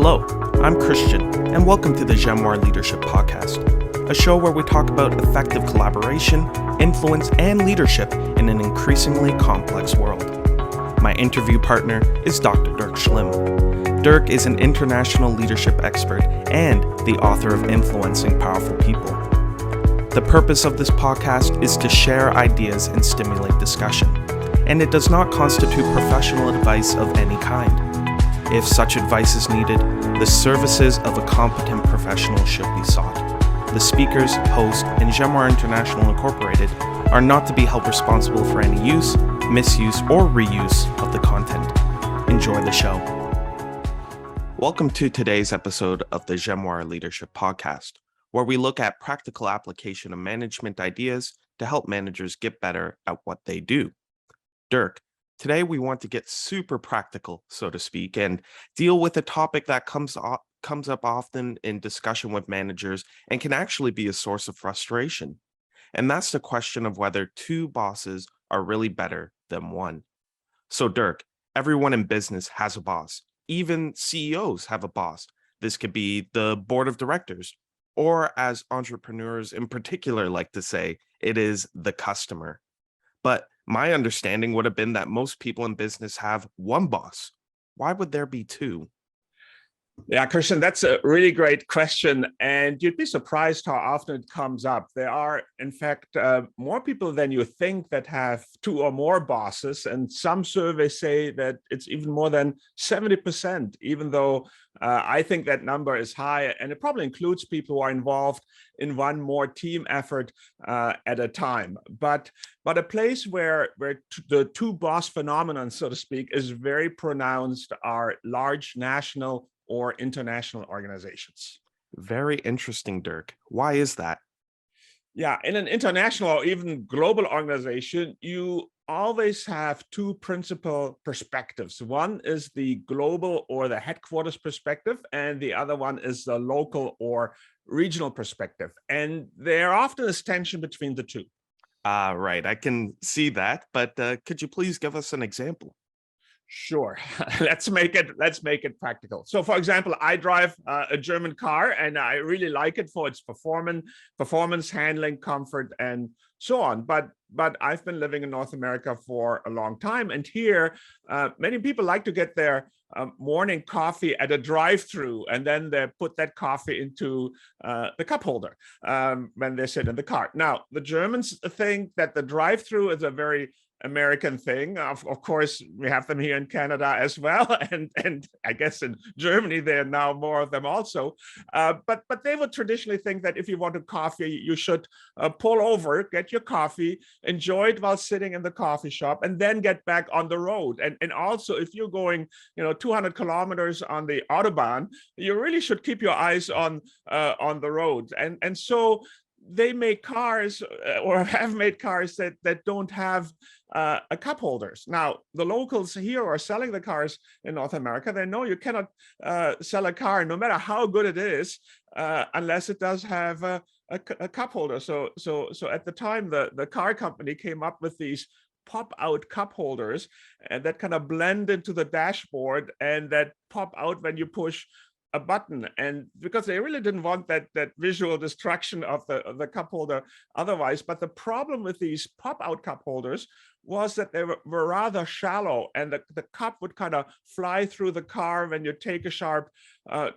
Hello, I'm Christian, and welcome to the Gemoir Leadership Podcast, a show where we talk about effective collaboration, influence, and leadership in an increasingly complex world. My interview partner is Dr. Dirk Schlimm. Dirk is an international leadership expert and the author of Influencing Powerful People. The purpose of this podcast is to share ideas and stimulate discussion, and it does not constitute professional advice of any kind. If such advice is needed, the services of a competent professional should be sought. The speakers, host, and Gemoir International Incorporated are not to be held responsible for any use, misuse, or reuse of the content. Enjoy the show. Welcome to today's episode of the Gemoir Leadership Podcast, where we look at practical application of management ideas to help managers get better at what they do. Dirk, today we want to get super practical, so to speak, and deal with a topic that comes up often in discussion with managers and can actually be a source of frustration. And that's the question of whether two bosses are really better than one. So Dirk, everyone in business has a boss. Even CEOs have a boss. This could be the board of directors, or as entrepreneurs in particular like to say, it is the customer. But my understanding would have been that most people in business have one boss. Why would there be two? Yeah, Christian, that's a really great question. And you'd be surprised how often it comes up. There are, in fact, more people than you think that have two or more bosses. And some surveys say that it's even more than 70%, even though I think that number is high. And it probably includes people who are involved in one more team effort at a time. But a place where the two boss phenomenon, so to speak, is very pronounced are large national or international organizations. Very interesting, Dirk. Why is that? Yeah, in an international or even global organization, you always have two principal perspectives. One is the global or the headquarters perspective, and the other one is the local or regional perspective. And there often is tension between the two. Right. I can see that, but could you please give us an example? Sure. Let's make it practical. So, for example, I drive a German car, and I really like it for its performance, handling, comfort, and so on. But I've been living in North America for a long time, and here many people like to get their morning coffee at a drive-through, and then they put that coffee into the cup holder when they sit in the car. Now, the Germans think that the drive-through is a very American thing. Of course, we have them here in Canada as well, and I guess in Germany there are now more of them also. But they would traditionally think that if you want a coffee, you should pull over, get your coffee, enjoy it while sitting in the coffee shop, and then get back on the road. And also, if you're going, 200 kilometers on the Autobahn, you really should keep your eyes on the road. And so they make cars or have made cars that don't have a cup holders. Now, the locals here are selling the cars in North America. They know you cannot sell a car, no matter how good it is, unless it does have a cup holder. So at the time, the car company came up with these pop-out cup holders and that kind of blend into the dashboard and that pop out when you push a button. And because they really didn't want that visual destruction of the cup holder otherwise. But the problem with these pop-out cup holders was that they were rather shallow, and the cup would kind of fly through the car when you take a sharp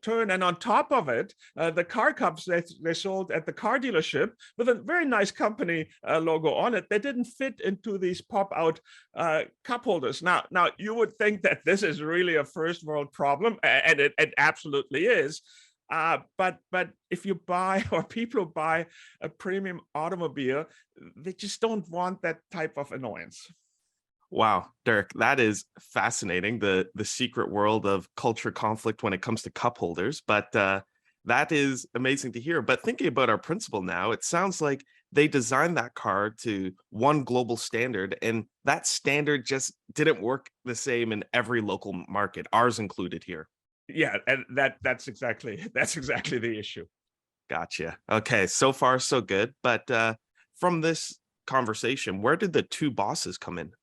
turn. And on top of it, the car cups they sold at the car dealership with a very nice company logo on it, they didn't fit into these pop-out cup holders. Now you would think that this is really a first world problem, and it absolutely is. But if you buy, or people who buy a premium automobile, they just don't want that type of annoyance. Wow, Dirk, that is fascinating. The secret world of culture conflict when it comes to cup holders. But that is amazing to hear. But thinking about our principle now, it sounds like they designed that car to one global standard, and that standard just didn't work the same in every local market, ours included here. Yeah, and that's exactly the issue. Gotcha. Okay, so far so good. But from this conversation, where did the two bosses come in?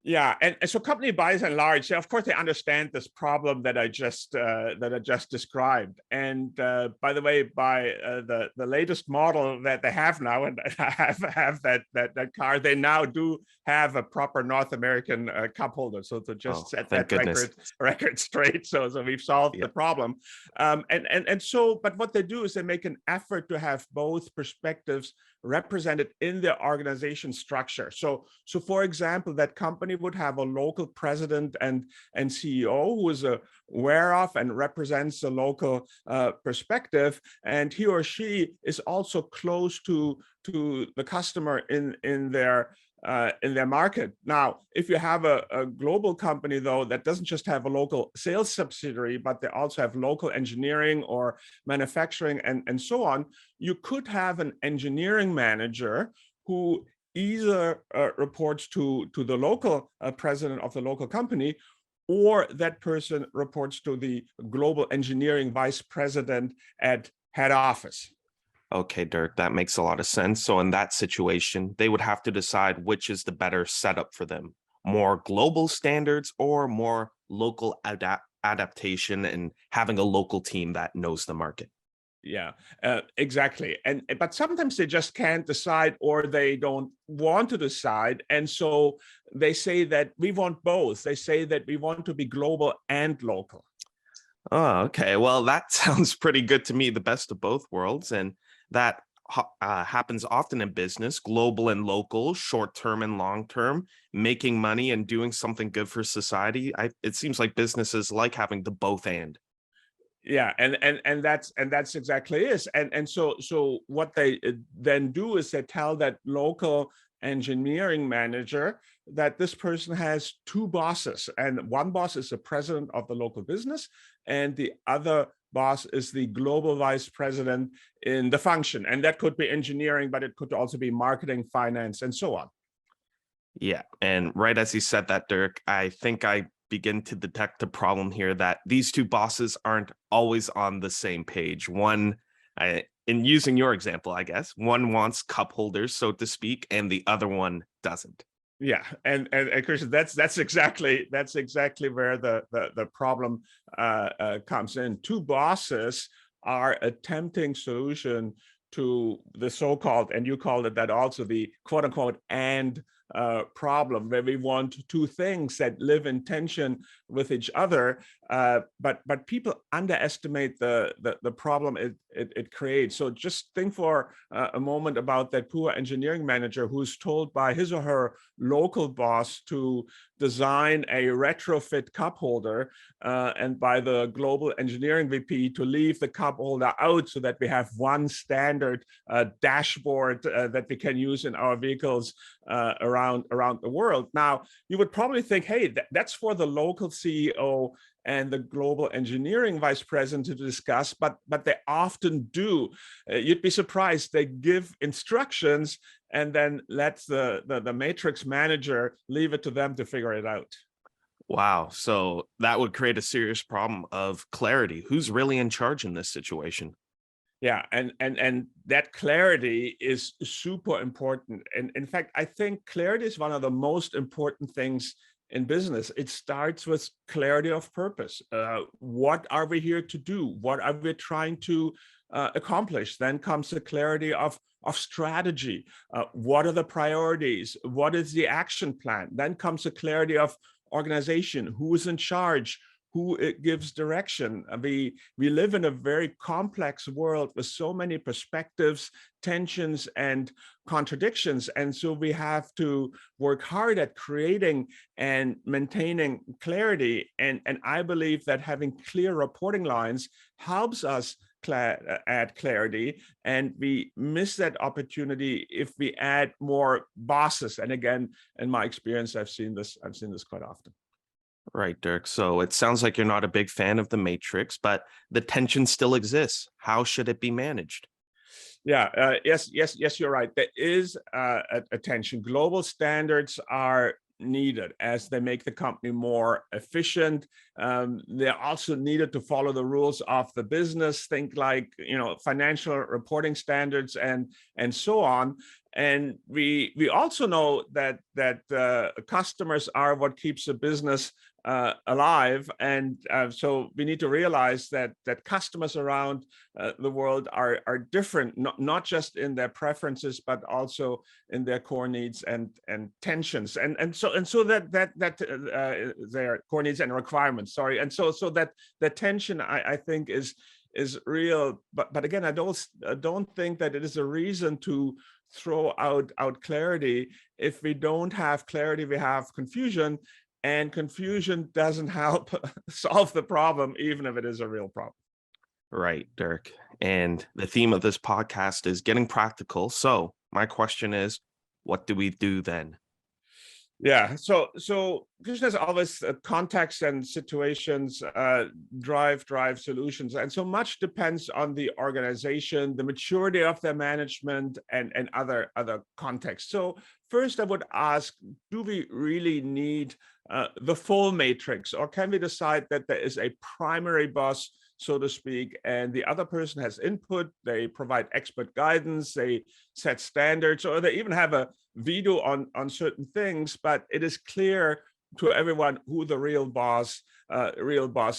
Yeah, and so company by and large, of course, they understand this problem that I just described. And by the way, by the latest model that they have now, and have that car, they now do have a proper North American cup holder. So to just Oh, set thank that goodness. record straight, so we've solved the Yeah. problem. And so, but what they do is they make an effort to have both perspectives represented in their organization structure. So for example, that company would have a local president and CEO who is aware of and represents the local perspective, and he or she is also close to the customer in their market. Now, if you have a global company, though, that doesn't just have a local sales subsidiary, but they also have local engineering or manufacturing and so on, you could have an engineering manager who either reports to the local president of the local company, or that person reports to the global engineering vice president at head office. Okay, Dirk, that makes a lot of sense. So in that situation, they would have to decide which is the better setup for them, more global standards or more local adaptation and having a local team that knows the market. Yeah, exactly. But sometimes they just can't decide, or they don't want to decide. And so they say that we want both. They say that we want to be global and local. Oh, okay. Well, that sounds pretty good to me, the best of both worlds. And that happens often in business, global and local, short term and long term, making money and doing something good for society. It seems like businesses like having the both and. Yeah, and that's exactly it. And so what they then do is they tell that local engineering manager that this person has two bosses, and one boss is the president of the local business, and the other boss is the global vice president in the function. And that could be engineering, but it could also be marketing, finance, and so on. Yeah. And right as you said that, Dirk, I think I begin to detect the problem here that these two bosses aren't always on the same page. One, in using your example, I guess, one wants cup holders, so to speak, and the other one doesn't. Yeah, and Christian, that's exactly where the problem comes in. Two bosses are attempting solution to the so-called, and you called it that also, the quote unquote and problem, where we want two things that live in tension with each other, but people underestimate the problem it creates. So just think for a moment about that poor engineering manager who's told by his or her local boss to design a retrofit cup holder, and by the global engineering VP to leave the cup holder out so that we have one standard dashboard that we can use in our vehicles around the world. Now, you would probably think, hey, that's for the local CEO and the global engineering vice president to discuss, but they often do. You'd be surprised. They give instructions and then let the matrix manager leave it to them to figure it out. Wow. So that would create a serious problem of clarity. Who's really in charge in this situation? Yeah, and that clarity is super important. And in fact, I think clarity is one of the most important things in business. It starts with clarity of purpose. What are we here to do? What are we trying to accomplish? Then comes the clarity of strategy. What are the priorities? What is the action plan? Then comes the clarity of organization. Who is in charge? Who it gives direction. We live in a very complex world with so many perspectives, tensions, and contradictions. And so we have to work hard at creating and maintaining clarity. And I believe that having clear reporting lines helps us add clarity, and we miss that opportunity if we add more bosses. And again, in my experience, I've seen this quite often. Right, Dirk. So it sounds like you're not a big fan of the Matrix, but the tension still exists. How should it be managed? Yeah, yes, you're right. There is a tension. Global standards are needed as they make the company more efficient. They're also needed to follow the rules of the business. Think like, financial reporting standards and so on. And we also know that customers are what keeps a business alive, and so we need to realize that customers around the world are different, not just in their preferences, but also in their core needs and tensions, and so that their core needs and requirements. Sorry, and so that tension I think is real, but again, I don't think that it is a reason to throw out clarity. If we don't have clarity, we have confusion, and confusion doesn't help solve the problem, even if it is a real problem. Right, Dirk. And the theme of this podcast is getting practical. So my question is, what do we do then? Yeah, so Christian, as always, context and situations drive solutions, and so much depends on the organization, the maturity of their management, and other contexts. So first, I would ask: do we really need the full matrix, or can we decide that there is a primary boss, so to speak, and the other person has input, they provide expert guidance, they set standards, or they even have a veto on certain things, but it is clear to everyone who the real boss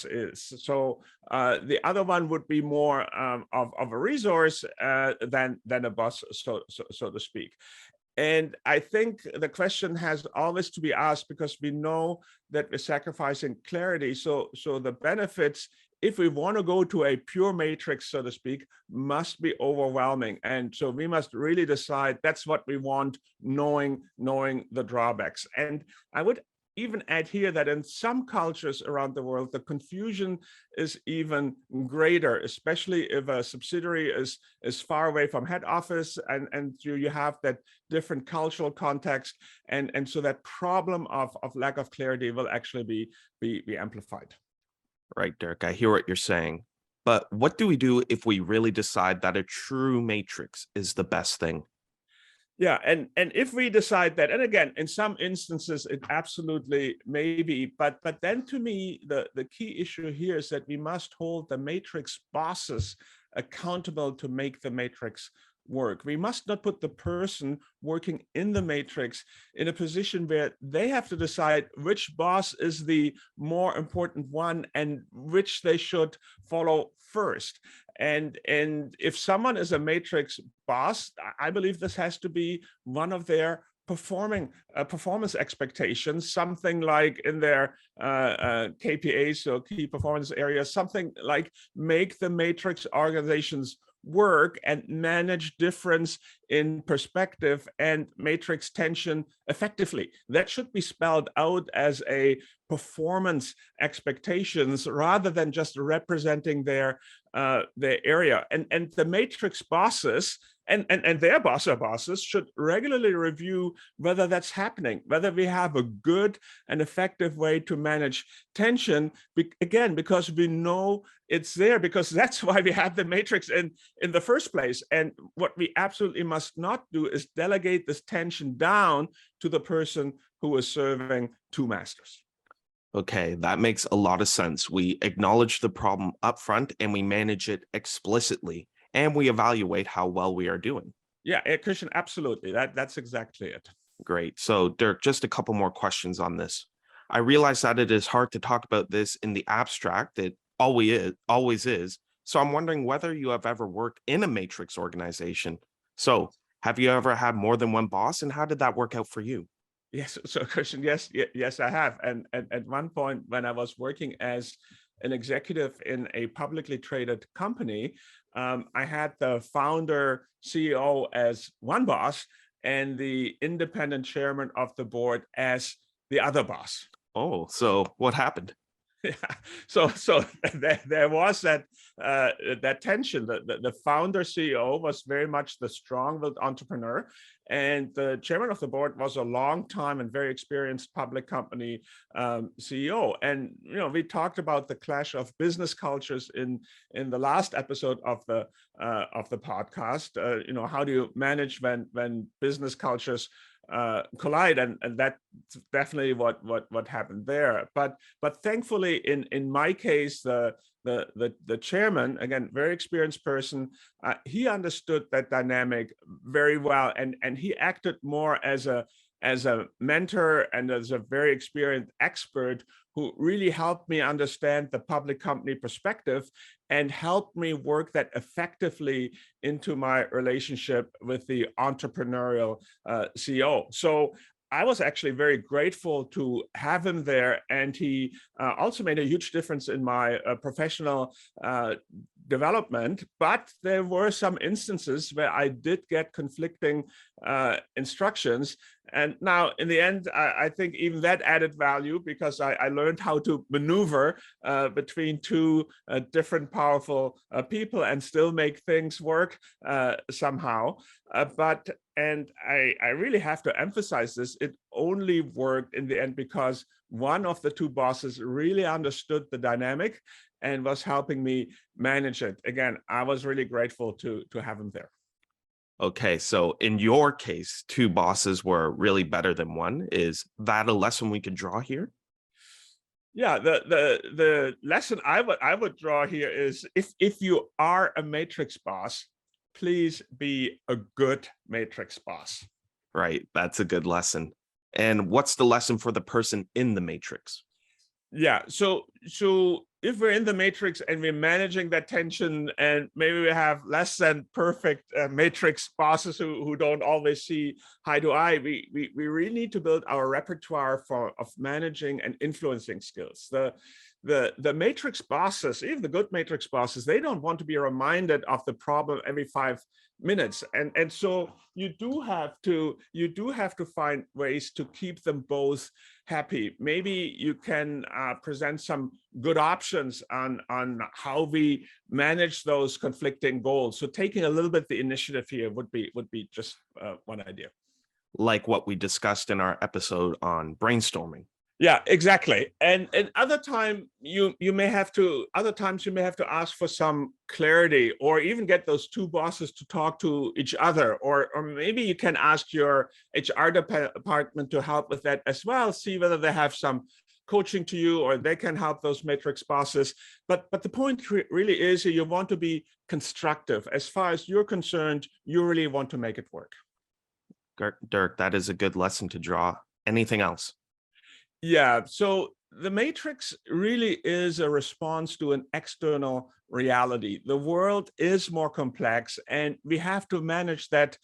is. So the other one would be more of a resource than a boss, so to speak. And I think the question has always to be asked, because we know that we're sacrificing clarity. So the benefits, if we want to go to a pure matrix, so to speak, must be overwhelming. And so we must really decide that's what we want, knowing the drawbacks. And I would even add here that in some cultures around the world, the confusion is even greater, especially if a subsidiary is far away from head office, and you have that different cultural context, and so that problem of lack of clarity will actually be amplified. Right, Dirk, I hear what you're saying. But what do we do if we really decide that a true matrix is the best thing? Yeah, and if we decide that, and again, in some instances, it absolutely may be, but then to me, the key issue here is that we must hold the matrix bosses accountable to make the matrix work. We must not put the person working in the matrix in a position where they have to decide which boss is the more important one and which they should follow first. And if someone is a matrix boss, I believe this has to be one of their performance expectations, something like in their KPAs, so key performance areas, something like make the matrix organizations work and manage difference in perspective and matrix tension effectively. That should be spelled out as a performance expectations rather than just representing their area. And the matrix bosses and their bosses should regularly review whether that's happening, whether we have a good and effective way to manage tension. Again, because we know it's there, because that's why we have the matrix in the first place. And what we absolutely must not do is delegate this tension down to the person who is serving two masters. Okay, that makes a lot of sense. We acknowledge the problem up front and we manage it explicitly, and we evaluate how well we are doing. Yeah, Christian, absolutely. That's exactly it. Great. So, Dirk, just a couple more questions on this. I realize that it is hard to talk about this in the abstract. It always is. So I'm wondering whether you have ever worked in a matrix organization. So have you ever had more than one boss, and how did that work out for you? Yes, so Christian, yes, I have. And at one point when I was working as an executive in a publicly traded company, I had the founder CEO as one boss and the independent chairman of the board as the other boss. Oh, so what happened? Yeah, so there was that tension. The founder CEO was very much the strong-willed entrepreneur, and the chairman of the board was a long time and very experienced public company CEO. And we talked about the clash of business cultures in the last episode of the podcast. How do you manage when business cultures collide, and that's definitely what happened there. But thankfully, in my case, the chairman, again, very experienced person, he understood that dynamic very well, and he acted more as a mentor and as a very experienced expert who really helped me understand the public company perspective and helped me work that effectively into my relationship with the entrepreneurial CEO. So I was actually very grateful to have him there, and he also made a huge difference in my professional development. But there were some instances where I did get conflicting instructions. And now, in the end, I think even that added value, because I learned how to maneuver between two different powerful people and still make things work somehow. And I really have to emphasize this, it only worked in the end because one of the two bosses really understood the dynamic and was helping me manage it. Again, I was really grateful to have him there. Okay, so in your case, two bosses were really better than one. Is that a lesson we could draw here? Yeah, the lesson I would draw here is if you are a matrix boss, please be a good matrix boss. Right, that's a good lesson. And what's the lesson for the person in the matrix? Yeah, so if we're in the matrix and we're managing that tension, and maybe we have less than perfect matrix bosses who don't always see eye to eye, we really need to build our repertoire of managing and influencing skills. The matrix bosses, even the good matrix bosses, they don't want to be reminded of the problem every 5 minutes, and so you do have to find ways to keep them both happy. Maybe you can present some good options on how we manage those conflicting goals. So taking a little bit the initiative here would be just one idea. Like what we discussed in our episode on brainstorming. Yeah, exactly. And other times you may have to ask for some clarity, or even get those two bosses to talk to each other, or maybe you can ask your HR department to help with that as well. See whether they have some coaching to you, or they can help those matrix bosses. But the point really is, you want to be constructive. As far as you're concerned, you really want to make it work. Dirk, that is a good lesson to draw. Anything else? Yeah, so the matrix really is a response to an external reality. The world is more complex, and we have to manage that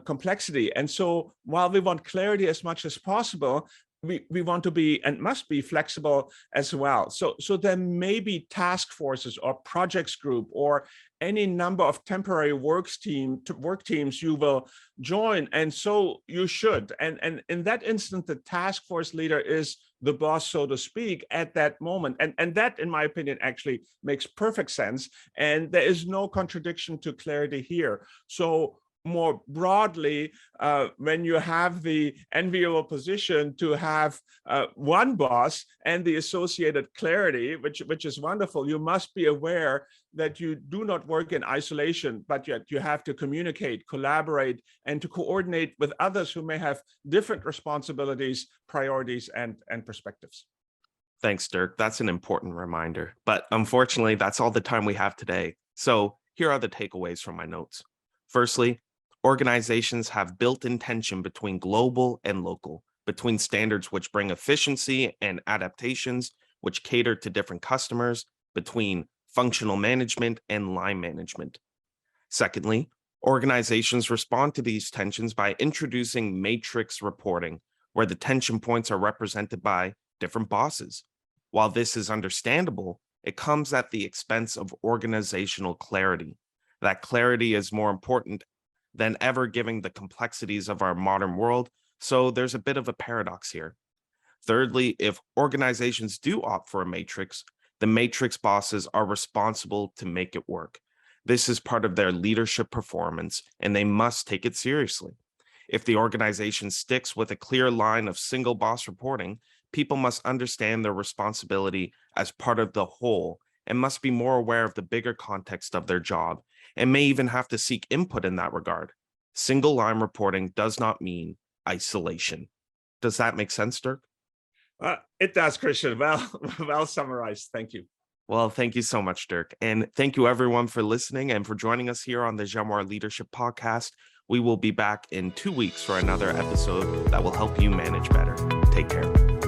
complexity. And so while we want clarity as much as possible, we want to be and must be flexible as well. So there may be task forces or projects group or any number of temporary work teams you will join, and so you should. And in that instance, the task force leader is the boss, so to speak, at that moment. And that, in my opinion, actually makes perfect sense. And there is no contradiction to clarity here. So more broadly, when you have the enviable position to have one boss and the associated clarity, which is wonderful, you must be aware that you do not work in isolation, but yet you have to communicate, collaborate, and to coordinate with others who may have different responsibilities, priorities, and perspectives. Thanks, Dirk. That's an important reminder. But unfortunately, that's all the time we have today. So here are the takeaways from my notes. Firstly, organizations have built-in tension between global and local, between standards which bring efficiency and adaptations which cater to different customers, between functional management and line management. Secondly, organizations respond to these tensions by introducing matrix reporting, where the tension points are represented by different bosses. While this is understandable, it comes at the expense of organizational clarity. That clarity is more important than ever given the complexities of our modern world, so there's a bit of a paradox here. Thirdly, if organizations do opt for a matrix, the matrix bosses are responsible to make it work. This is part of their leadership performance, and they must take it seriously. If the organization sticks with a clear line of single boss reporting, people must understand their responsibility as part of the whole and must be more aware of the bigger context of their job, and may even have to seek input in that regard. Single line reporting does not mean isolation. Does that make sense, Dirk? It does, Christian. Well summarized. Thank you. Well, thank you so much, Dirk. And thank you everyone for listening and for joining us here on the Jamoir Leadership Podcast. We will be back in 2 weeks for another episode that will help you manage better. Take care.